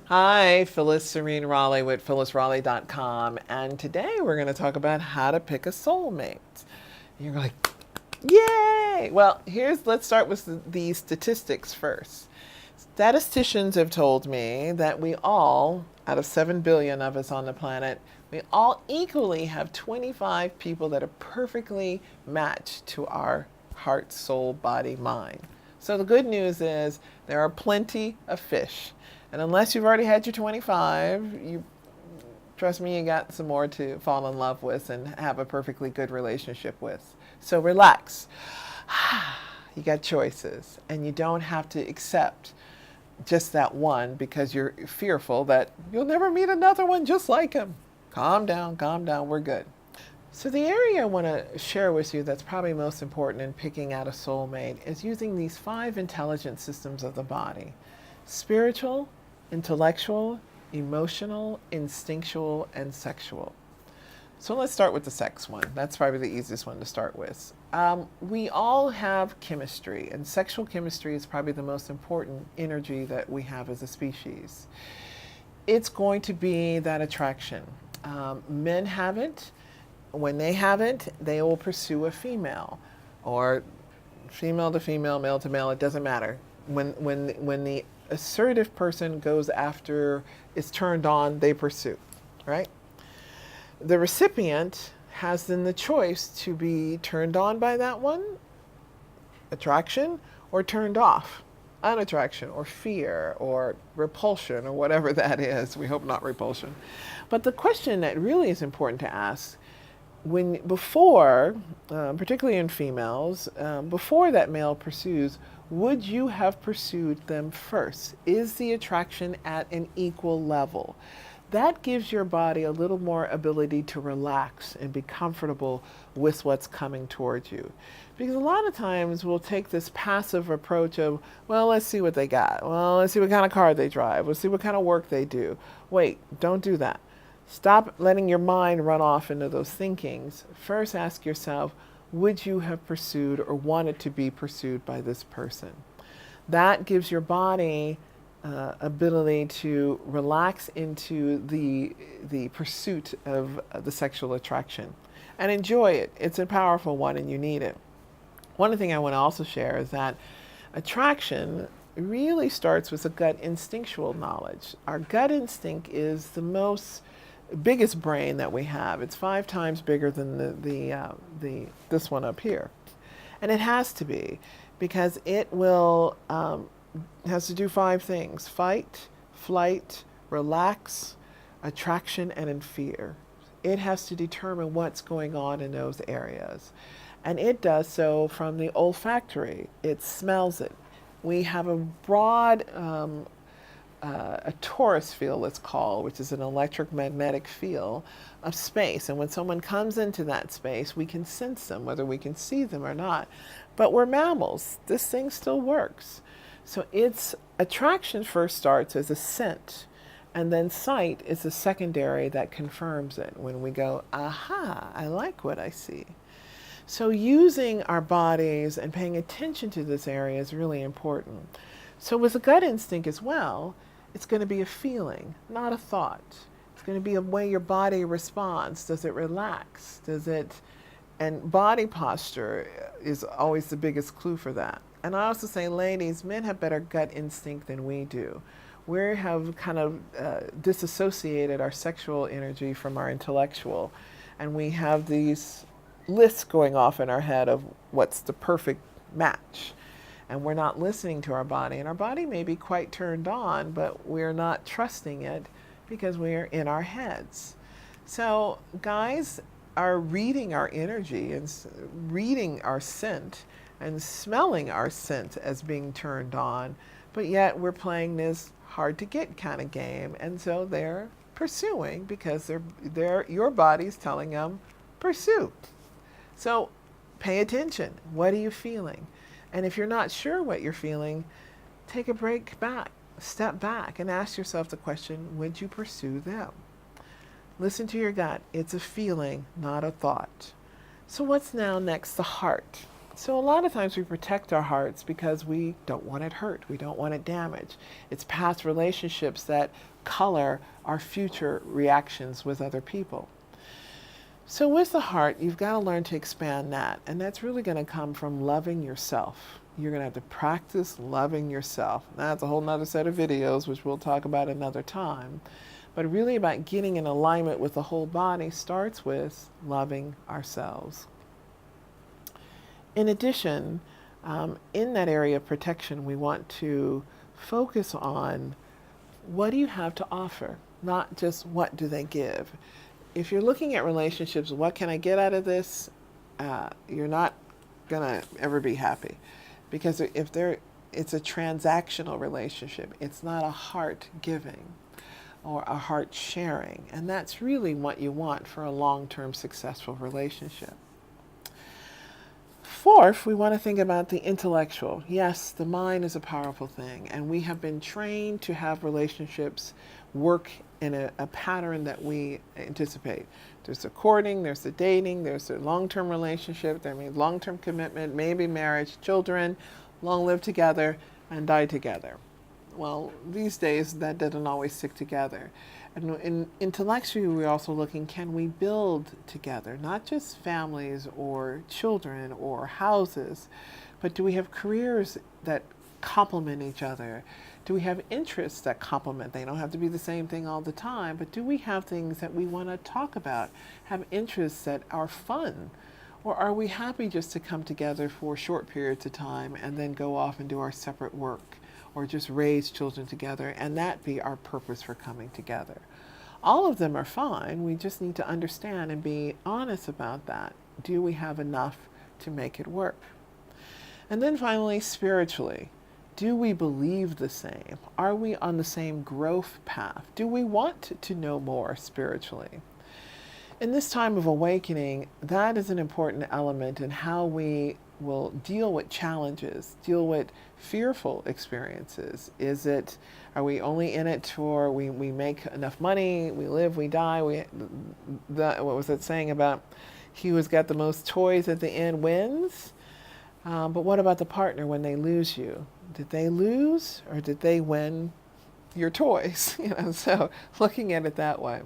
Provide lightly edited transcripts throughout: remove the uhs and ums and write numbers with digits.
Hi, Phyllis Serene Raleigh with phyllisraleigh.com, and today we're going to talk about how to pick a soulmate. You're like, yay! Well, let's start with the statistics first. Statisticians have told me that we all, out of 7 billion of us on the planet, we all equally have 25 people that are perfectly matched to our heart, soul, body, mind. So the good news is there are plenty of fish. And unless you've already had your 25, you trust me, you got some more to fall in love with and have a perfectly good relationship with. So relax. You got choices, and you don't have to accept just that one because you're fearful that you'll never meet another one just like him. Calm down, we're good. So the area I want to share with you that's probably most important in picking out a soulmate is using these 5 intelligence systems of the body: spiritual, intellectual, emotional, instinctual, and sexual. So let's start with the sex one. That's probably the easiest one to start with. We all have chemistry, and sexual chemistry is probably the most important energy that we have as a species. It's going to be that attraction. Men have it. When they have it, they will pursue a female, or female to female, male to male. It doesn't matter. When the assertive person goes after, is turned on, they pursue, right? The recipient has then the choice to be turned on by that one, attraction, or turned off, unattraction, or fear, or repulsion, or whatever that is. We hope not repulsion. But the question that really is important to ask, particularly in females, before that male pursues, would you have pursued them first? Is the attraction at an equal level? That gives your body a little more ability to relax and be comfortable with what's coming towards you. Because a lot of times we'll take this passive approach of, well, let's see what they got. Well, let's see what kind of car they drive. Let's see what kind of work they do. Wait, don't do that. Stop letting your mind run off into those thinkings. First ask yourself, would you have pursued or wanted to be pursued by this person? That gives your body ability to relax into the pursuit of the sexual attraction and enjoy it. It's a powerful one and you need it. One thing I want to also share is that attraction really starts with a gut instinctual knowledge. Our gut instinct is the biggest brain that we have. It's 5 times bigger than this one up here, and it has to be because it will has to do 5 things: fight, flight, relax, attraction, and in fear. It has to determine what's going on in those areas, and it does so from the olfactory. It smells it. We have a broad a torus field, it's called, which is an electromagnetic field of space. And when someone comes into that space, we can sense them, whether we can see them or not. But we're mammals. This thing still works. So its attraction first starts as a scent, and then sight is a secondary that confirms it when we go, aha, I like what I see. So using our bodies and paying attention to this area is really important. So with a gut instinct as well, it's going to be a feeling, not a thought. It's going to be a way your body responds. Does it relax? And body posture is always the biggest clue for that. And I also say, ladies, men have better gut instinct than we do. We have kind of disassociated our sexual energy from our intellectual. And we have these lists going off in our head of what's the perfect match. And we're not listening to our body. And our body may be quite turned on, but we're not trusting it because we're in our heads. So guys are reading our energy and reading our scent and smelling our scent as being turned on, but yet we're playing this hard to get kind of game. And so they're pursuing because your body's telling them pursue. So pay attention. What are you feeling? And if you're not sure what you're feeling, take a step back and ask yourself the question, would you pursue them? Listen to your gut. It's a feeling, not a thought. So what's now next? The heart. So a lot of times we protect our hearts because we don't want it hurt. We don't want it damaged. It's past relationships that color our future reactions with other people. So with the heart, you've got to learn to expand that. And that's really going to come from loving yourself. You're going to have to practice loving yourself. That's a whole nother set of videos, which we'll talk about another time. But really about getting in alignment with the whole body starts with loving ourselves. In addition, in that area of protection, we want to focus on what do you have to offer, not just what do they give. If you're looking at relationships, what can I get out of this? You're not gonna ever be happy, because it's a transactional relationship. It's not a heart giving or a heart sharing, and that's really what you want for a long-term successful relationship. Fourth, we want to think about the intellectual. Yes, the mind is a powerful thing, and we have been trained to have relationships work in a pattern that we anticipate. There's the courting, there's the dating, there's the long-term relationship, there may be long-term commitment, maybe marriage, children, long live together, and die together. Well, these days that doesn't always stick together. And intellectually, we're also looking, can we build together, not just families or children or houses, but do we have careers that complement each other? Do we have interests that complement? They don't have to be the same thing all the time, but do we have things that we want to talk about, have interests that are fun? Or are we happy just to come together for short periods of time and then go off and do our separate work, or just raise children together and that be our purpose for coming together? All of them are fine. We just need to understand and be honest about that. Do we have enough to make it work? And then finally, spiritually, do we believe the same? Are we on the same growth path? Do we want to know more spiritually? In this time of awakening, that is an important element in how we will deal with challenges, deal with fearful experiences. Are we only in it for we make enough money, we live, we die? What was it saying about he who's got the most toys at the end wins? But what about the partner when they lose you? Did they lose or did they win your toys? So looking at it that way.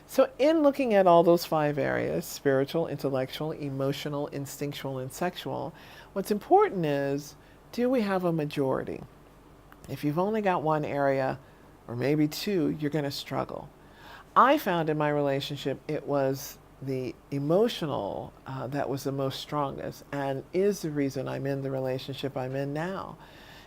So in looking at all those 5 areas, spiritual, intellectual, emotional, instinctual, and sexual, what's important is, do we have a majority? If you've only got one area, or maybe 2, you're going to struggle. I found in my relationship it was the emotional that was the most strongest, and is the reason I'm in the relationship I'm in now,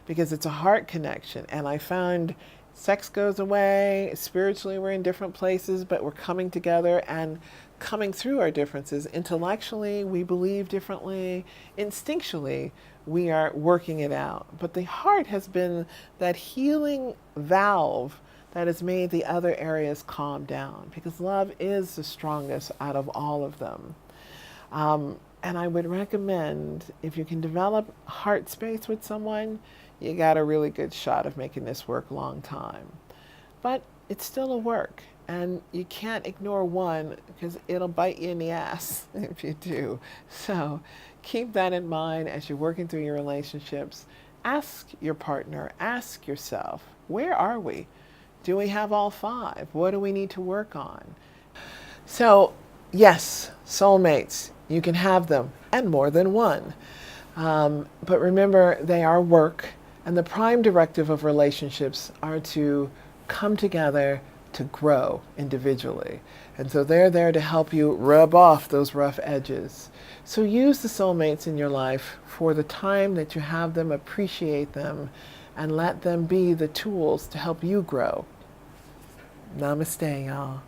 because it's a heart connection. And I found sex goes away, spiritually we're in different places, but we're coming together and coming through our differences. Intellectually, we believe differently. Instinctually, we are working it out. But the heart has been that healing valve that has made the other areas calm down, because love is the strongest out of all of them. And I would recommend, if you can develop heart space with someone, you got a really good shot of making this work long time. But it's still a work, and you can't ignore one because it'll bite you in the ass if you do. So keep that in mind as you're working through your relationships. Ask your partner, ask yourself, where are we? Do we have all 5? What do we need to work on? So yes, soulmates, you can have them, and more than one. But remember, they are work, and the prime directive of relationships are to come together to grow individually. And so they're there to help you rub off those rough edges. So use the soulmates in your life for the time that you have them, appreciate them, and let them be the tools to help you grow. Namaste, y'all.